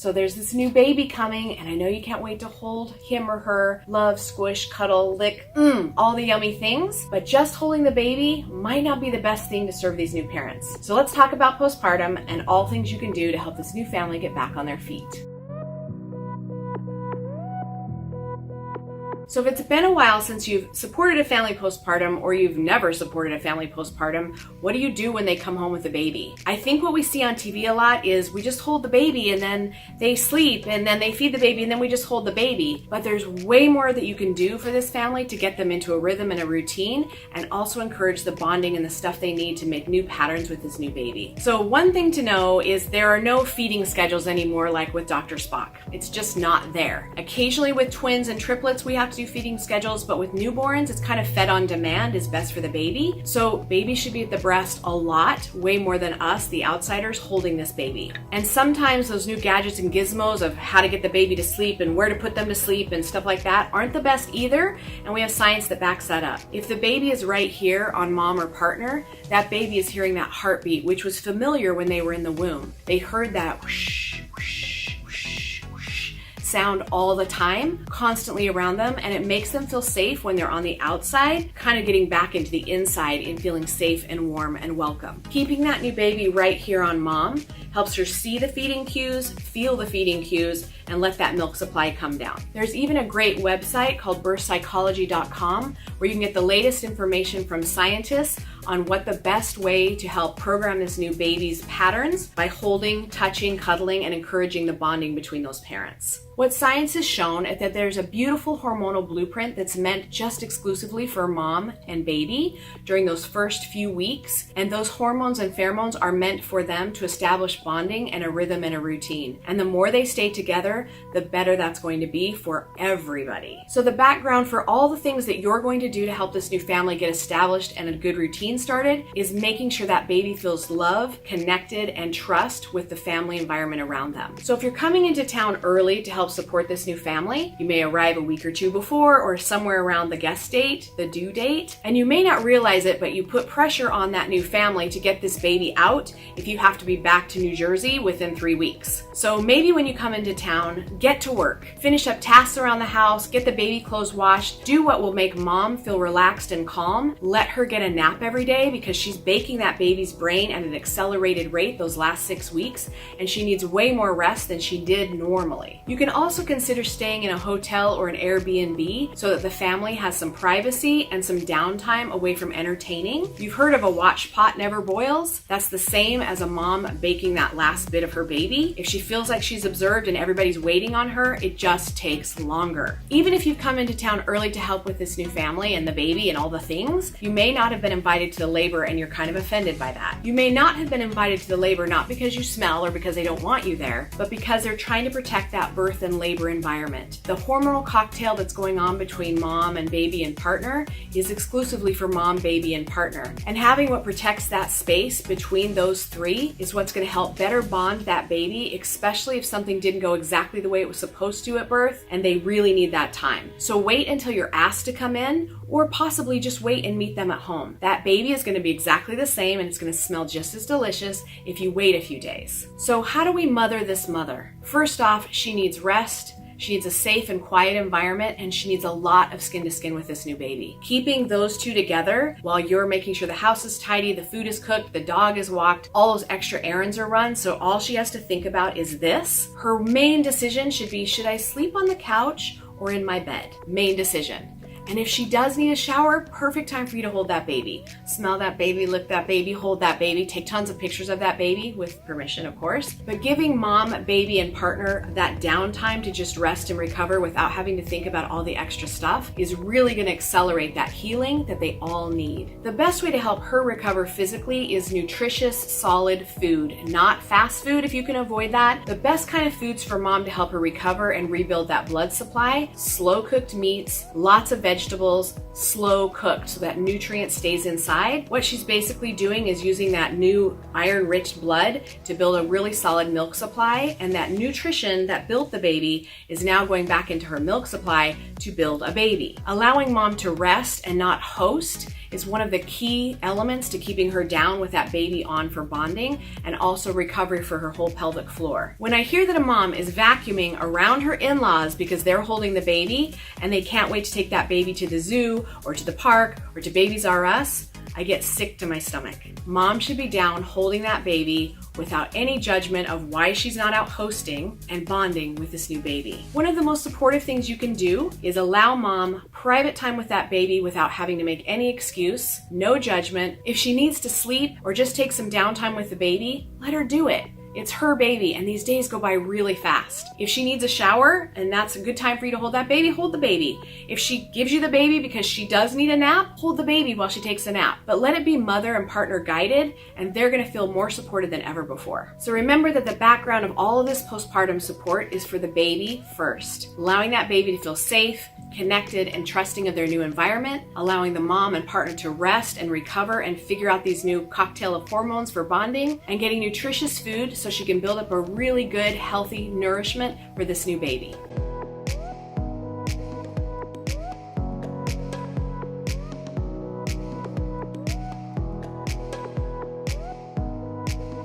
So there's this new baby coming, and I know you can't wait to hold him or her, love, squish, cuddle, lick, all the yummy things, but just holding the baby might not be the best thing to serve these new parents. So let's talk about postpartum and all things you can do to help this new family get back on their feet. So if it's been a while since you've supported a family postpartum, or you've never supported a family postpartum, what do you do when they come home with a baby? I think what we see on TV a lot is we just hold the baby and then they sleep and then they feed the baby and then we just hold the baby. But there's way more that you can do for this family to get them into a rhythm and a routine, and also encourage the bonding and the stuff they need to make new patterns with this new baby. So one thing to know is there are no feeding schedules anymore like with Dr. Spock. It's just not there. Occasionally with twins and triplets we have to do feeding schedules, but with newborns it's kind of fed on demand, is best for the baby. So baby should be at the breast a lot, way more than us, the outsiders, holding this baby. And sometimes those new gadgets and gizmos of how to get the baby to sleep and where to put them to sleep and stuff like that aren't the best either, and we have science that backs that up. If the baby is right here on mom or partner, that baby is hearing that heartbeat, which was familiar when they were in the womb. They heard that whoosh, whoosh, sound all the time, constantly around them, and it makes them feel safe when they're on the outside, kind of getting back into the inside and feeling safe and warm and welcome. Keeping that new baby right here on mom helps her see the feeding cues, feel the feeding cues, and let that milk supply come down. There's even a great website called birthpsychology.com where you can get the latest information from scientists on what the best way to help program this new baby's patterns by holding, touching, cuddling, and encouraging the bonding between those parents. What science has shown is that there's a beautiful hormonal blueprint that's meant just exclusively for mom and baby during those first few weeks, and those hormones and pheromones are meant for them to establish bonding and a rhythm and a routine. And the more they stay together, the better that's going to be for everybody. So the background for all the things that you're going to do to help this new family get established and a good routine started is making sure that baby feels love, connected, and trust with the family environment around them. So if you're coming into town early to help support this new family, you may arrive a week or two before or somewhere around the guest date, the due date, and you may not realize it, but you put pressure on that new family to get this baby out if you have to be back to New Jersey within 3 weeks. So maybe when you come into town, get to work, finish up tasks around the house, get the baby clothes washed, do what will make mom feel relaxed and calm, let her get a nap every day because she's baking that baby's brain at an accelerated rate those last 6 weeks, and she needs way more rest than she did normally. You can also consider staying in a hotel or an Airbnb so that the family has some privacy and some downtime away from entertaining. You've heard of a watch pot never boils? That's the same as a mom baking that last bit of her baby. If she feels like she's observed and everybody's waiting on her, it just takes longer. Even if you've come into town early to help with this new family and the baby and all the things, you may not have been invited to the labor and you're kind of offended by that. You may not have been invited to the labor not because you smell or because they don't want you there, but because they're trying to protect that birth and labor environment. The hormonal cocktail that's going on between mom and baby and partner is exclusively for mom, baby, and partner. And having what protects that space between those three is what's going to help better bond that baby, especially if something didn't go exactly the way it was supposed to at birth and they really need that time. So wait until you're asked to come in, or possibly just wait and meet them at home. That baby is going to be exactly the same and it's going to smell just as delicious if you wait a few days. So how do we mother this mother? First off, she needs rest. She needs a safe and quiet environment, and she needs a lot of skin to skin with this new baby. Keeping those two together while you're making sure the house is tidy, the food is cooked, the dog is walked, all those extra errands are run, so all she has to think about is this. Her main decision should be, should I sleep on the couch or in my bed? Main decision. And if she does need a shower, perfect time for you to hold that baby. Smell that baby, lick that baby, hold that baby, take tons of pictures of that baby, with permission, of course. But giving mom, baby, and partner that downtime to just rest and recover without having to think about all the extra stuff is really going to accelerate that healing that they all need. The best way to help her recover physically is nutritious, solid food, not fast food if you can avoid that. The best kind of foods for mom to help her recover and rebuild that blood supply: slow cooked meats, lots of vegetables, vegetables slow cooked so that nutrient stays inside. What she's basically doing is using that new iron-rich blood to build a really solid milk supply, and that nutrition that built the baby is now going back into her milk supply to build a baby. Allowing mom to rest and not host is one of the key elements to keeping her down with that baby on for bonding and also recovery for her whole pelvic floor. When I hear that a mom is vacuuming around her in-laws because they're holding the baby and they can't wait to take that baby to the zoo or to the park or to Babies R Us, I get sick to my stomach. Mom should be down holding that baby without any judgment of why she's not out hosting and bonding with this new baby. One of the most supportive things you can do is allow mom private time with that baby without having to make any excuse, no judgment. If she needs to sleep or just take some downtime with the baby, let her do it. It's her baby, and these days go by really fast. If she needs a shower, and that's a good time for you to hold that baby, hold the baby. If she gives you the baby because she does need a nap, hold the baby while she takes a nap. But let it be mother and partner guided, and they're gonna feel more supported than ever before. So remember that the background of all of this postpartum support is for the baby first. Allowing that baby to feel safe, connected, and trusting of their new environment, allowing the mom and partner to rest and recover and figure out these new cocktail of hormones for bonding, and getting nutritious food so she can build up a really good, healthy nourishment for this new baby.